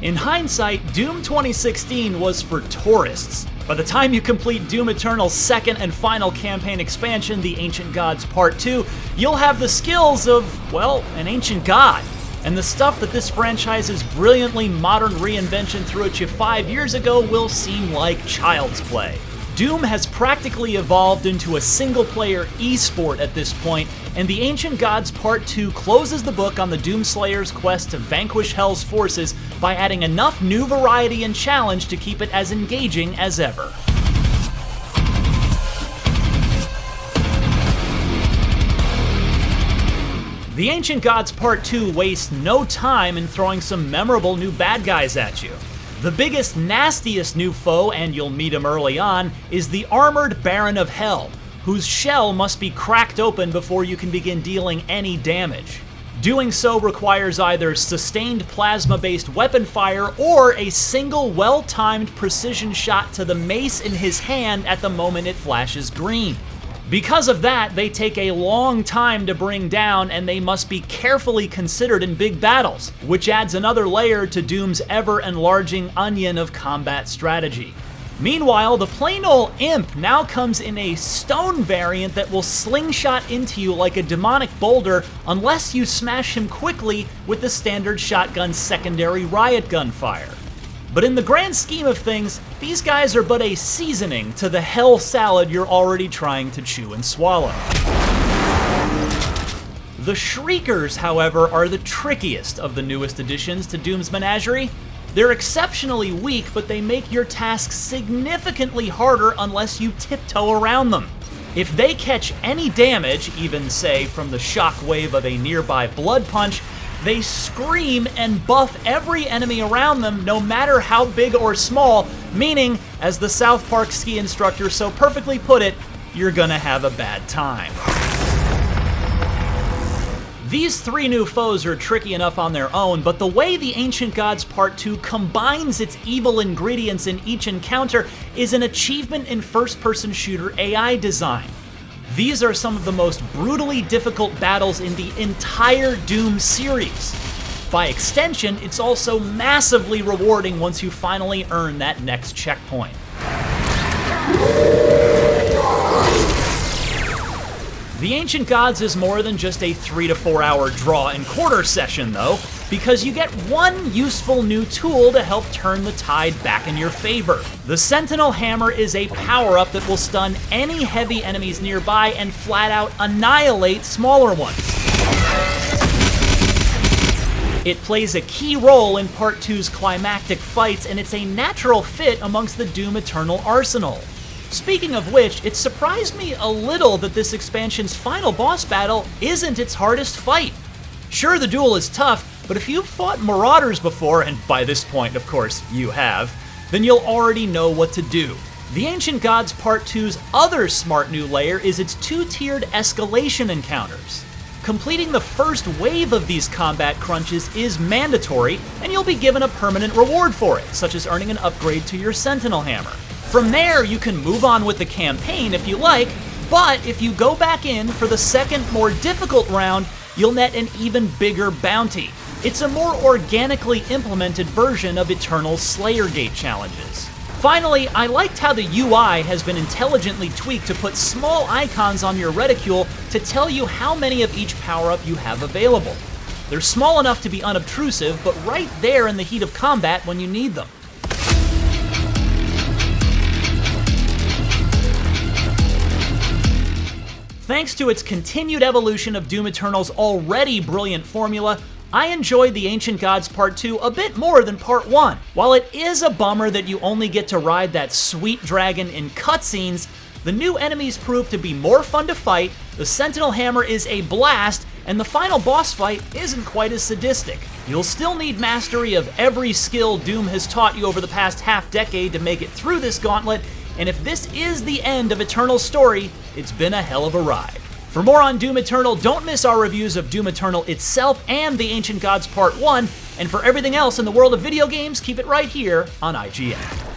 In hindsight, Doom 2016 was for tourists. By the time you complete Doom Eternal's second and final campaign expansion, The Ancient Gods Part 2, you'll have the skills of, well, an ancient god. And the stuff that this franchise's brilliantly modern reinvention threw at you 5 years ago will seem like child's play. Doom has practically evolved into a single-player esport at this point, and The Ancient Gods Part 2 closes the book on the Doomslayer's quest to vanquish Hell's forces by adding enough new variety and challenge to keep it as engaging as ever. The Ancient Gods Part 2 wastes no time in throwing some memorable new bad guys at you. The biggest, nastiest new foe, and you'll meet him early on, is the Armored Baron of Hell, whose shell must be cracked open before you can begin dealing any damage. Doing so requires either sustained plasma-based weapon fire or a single well-timed precision shot to the mace in his hand at the moment it flashes green. Because of that, they take a long time to bring down, and they must be carefully considered in big battles, which adds another layer to Doom's ever-enlarging onion of combat strategy. Meanwhile, the plain old imp now comes in a stone variant that will slingshot into you like a demonic boulder unless you smash him quickly with the standard shotgun secondary riot gun fire. But in the grand scheme of things, these guys are but a seasoning to the hell salad you're already trying to chew and swallow. The Shriekers, however, are the trickiest of the newest additions to Doom's menagerie. They're exceptionally weak, but they make your tasks significantly harder unless you tiptoe around them. If they catch any damage, even say from the shockwave of a nearby blood punch, they scream and buff every enemy around them, no matter how big or small, meaning, as the South Park ski instructor so perfectly put it, you're gonna have a bad time. These three new foes are tricky enough on their own, but the way The Ancient Gods Part 2 combines its evil ingredients in each encounter is an achievement in first-person shooter AI design. These are some of the most brutally difficult battles in the entire Doom series. By extension, it's also massively rewarding once you finally earn that next checkpoint. The Ancient Gods is more than just a 3 to 4 hour draw and quarter session though, because you get one useful new tool to help turn the tide back in your favor. The Sentinel Hammer is a power-up that will stun any heavy enemies nearby and flat out annihilate smaller ones. It plays a key role in Part 2's climactic fights, and it's a natural fit amongst the Doom Eternal arsenal. Speaking of which, it surprised me a little that this expansion's final boss battle isn't its hardest fight. Sure, the duel is tough, but if you've fought Marauders before, and by this point, of course, you have, then you'll already know what to do. The Ancient Gods Part 2's other smart new layer is its two-tiered Escalation Encounters. Completing the first wave of these combat crunches is mandatory, and you'll be given a permanent reward for it, such as earning an upgrade to your Sentinel Hammer. From there, you can move on with the campaign if you like, but if you go back in for the second, more difficult round, you'll net an even bigger bounty. It's a more organically implemented version of Eternal's Slayergate challenges. Finally, I liked how the UI has been intelligently tweaked to put small icons on your reticule to tell you how many of each power-up you have available. They're small enough to be unobtrusive, but right there in the heat of combat when you need them. Thanks to its continued evolution of Doom Eternal's already brilliant formula, I enjoyed The Ancient Gods Part 2 a bit more than Part 1. While it is a bummer that you only get to ride that sweet dragon in cutscenes, the new enemies prove to be more fun to fight, the Sentinel Hammer is a blast, and the final boss fight isn't quite as sadistic. You'll still need mastery of every skill Doom has taught you over the past half-decade to make it through this gauntlet, and if this is the end of Eternal's story, it's been a hell of a ride. For more on Doom Eternal, don't miss our reviews of Doom Eternal itself and The Ancient Gods Part 1, and for everything else in the world of video games, keep it right here on IGN.